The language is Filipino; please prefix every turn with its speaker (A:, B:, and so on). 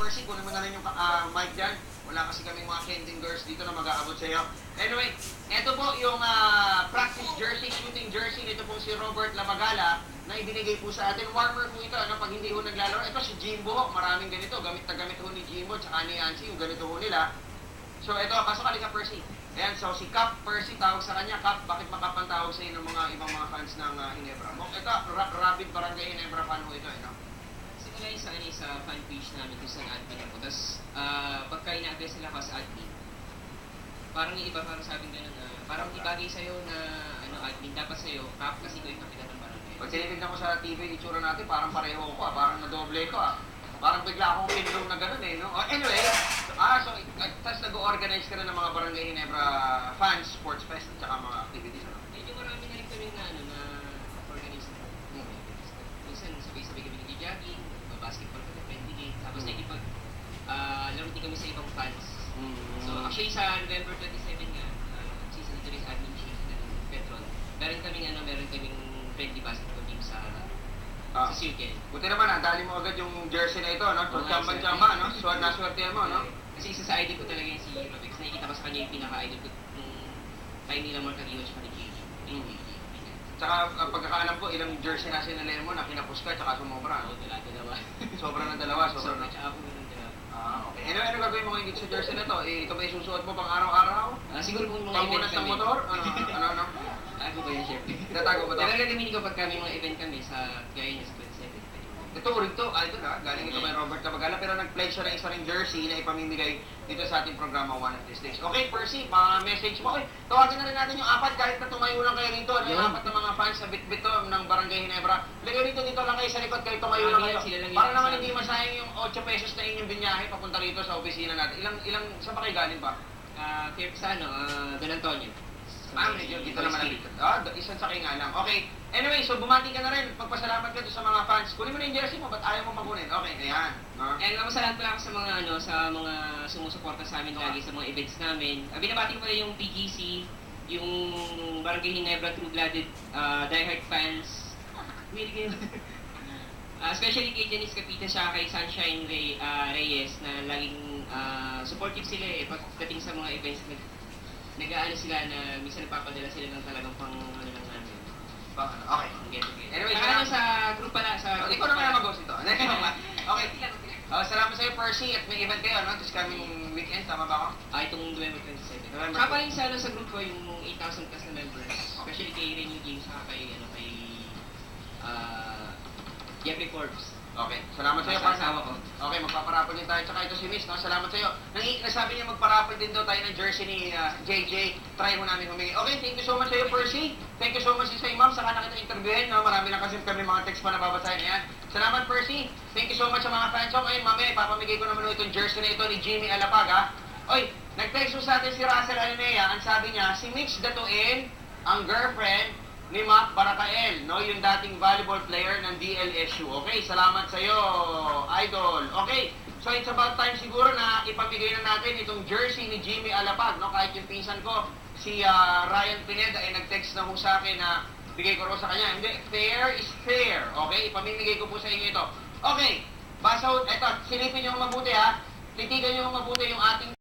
A: Percy, kunin mo na rin yung mic dyan. Wala kasi kami mga Kending girls dito na mag-aabot sa iyo. Anyway, ito po yung practice jersey, shooting jersey. Ito po si Robert Labagala na ibinigay po sa atin. Warmer po ito, ano, pag hindi ho naglalaro. Ito si Jimbo, maraming ganito. Gamit na gamit ho ni Jimbo, tsaka ni Yancy, yung ganito ho nila. So ito, pasok ka ka Percy. Ayan, so si Cap Percy, tawag sa kanya. Cap, bakit makapantawag sa inyo ng mga ibang mga fans ng Ginebra? Ito, Rapid Barangay Ginebra fan ho ito, no?
B: Simula yung sa fan page namin kung saan admin ako. Tapos, pagka ina-address nila ako sa admin, parang yung iba parang sabing gano'n na, parang ibagay sa'yo na admin, dapat sa'yo, Cap, kasi ko yung kapitan ng barangay.
A: Pag tinignan ko sa TV yung itsura natin, parang pareho ko parang nadoble ko Parang bigla akong pinulong na gano'n no? Anyway, so tapos nag-organize ka na ng mga Barangay Ginebra fans, sports fest, at saka mga activities, ano?
B: Medyo marami na rin kami na organize na. Minsan, sabay-sabay kami nag-jogging, basketball kami, friendly game, tapos laro din kami sa ibang fans. So, actually sa November 27 nga, season ito rin sa admin chief ng Petron. Meron kaming friendly basketball team sa circle.
A: Buti naman, dali mo agad yung jersey na ito, no? Chamba-chamba, no? So, naswertehan mo, no?
B: Kasi isa sa idol ko talaga yung si Robex. Nakikita ko sa kanya yung pinaka-idol ko nung time nila Marcarillo at ni JJ.
A: Tsaka, pagkakaalam ko, ilang jersey na sinalaya mo na kinapos ka, tsaka sumobra.
B: Oo, dalawa.
A: Sobra ng dalawa, sobra na.
B: Tsaka ako ganun dalawa.
A: Okay. Ano gagawin mo ngayon dito sa jersey na to? Ito ba isusuot mo pang araw-araw?
B: Siguro kung mga event
A: Pamunas ng
B: kami.
A: motor? Ano?
B: Tago ba yun, syempre?
A: Tatago ba to?
B: Pero gagamitin ko pagka may mga event kami sa gaya niya sa 27.
A: Ito rin to, idol galing ito kay Robert Labagala, pero nag-pledge siya ng isa ring jersey na ipamimigay dito sa ating programa One of These Days. Okay, Percy, message mo. Okay, tawagin na rin natin yung apat kahit na tumayo lang kayo rito. Yung apat na mga fans na bit-bit to ng Barangay Ginebra. Lagay dito lang kayo sa likod, kahit tumayo lang kayo. Para naman hindi masayang yung 8 pesos na inyong binyahe papunta rito sa opisina natin. Ilang saan pa kayo galing ba?
B: Kaya sa Don Antonio.
A: Medyo dito naman na dito. Isang sakay nga lang. Okay. Anyway, so bumati ka na rin. Pagpasalamat ka sa mga fans. Kunin mo na yung jersey mo, ba't ayaw mo makunin? Okay, ayan.
B: And masalamat pala ako sa mga sumusuporta sa amin lagi sa mga events namin. Binabati ko pala yung PGC, yung Barangay Ginebra True-Blooded diehard fans. Really kayo. Especially kay Janice Capita siya, kay Sunshine Reyes na laging supportive sila pagdating sa mga events. Nag-aano sila na minsan nagpapadala sila ng talagang lang namin.
A: Okay.
B: Anyway, sa group pala,
A: Ikaw na kaya mag-host ito. Okay. Salamat sa'yo, Percy, at may event kayo, no? This coming weekend, tama ba ako?
B: Itong November 27. Tsaka pa rin sa group ko, yung 8,000 plus na members. Especially kay Renew James, saka kay Jeffrey Forbes.
A: Okay, salamat sa'yo,
B: Asawa ko.
A: Okay, magpaparapol din tayo. Tsaka ito si Miss, no? Salamat sa'yo. Nasabi niya magparapol din daw tayo ng jersey ni JJ. Try mo namin humingi. Okay, thank you so much sa'yo, Percy. Thank you so much sa'yo, ma'am. Saka na kita interviewin, no? Marami lang kasi kami mga text pa na babasahin. Ayan. Salamat, Percy. Thank you so much sa mga fans. Okay, mamaya, papamigay ko naman itong jersey na ito ni Jimmy Alapag, ha? Oy, nag-text sa atin si Russell Alinea. Ang sabi niya, si Mitch Datuin, ang girlfriend ni Mac Barakael, no? Yung dating volleyball player ng DLSU. Okay, salamat sa iyo, idol. Okay, so it's about time siguro na ipamigay na natin itong jersey ni Jimmy Alapag, no? Kahit yung pinsan ko, si Ryan Pineda, ay nag-text na ho sa akin na bigay ko rin sa kanya. Hindi, fair is fair. Okay, ipamimigay ko po sa inyo ito. Okay, basa ho, eto, silipin nyo mabuti ha. Titigan nyo mabuti yung ating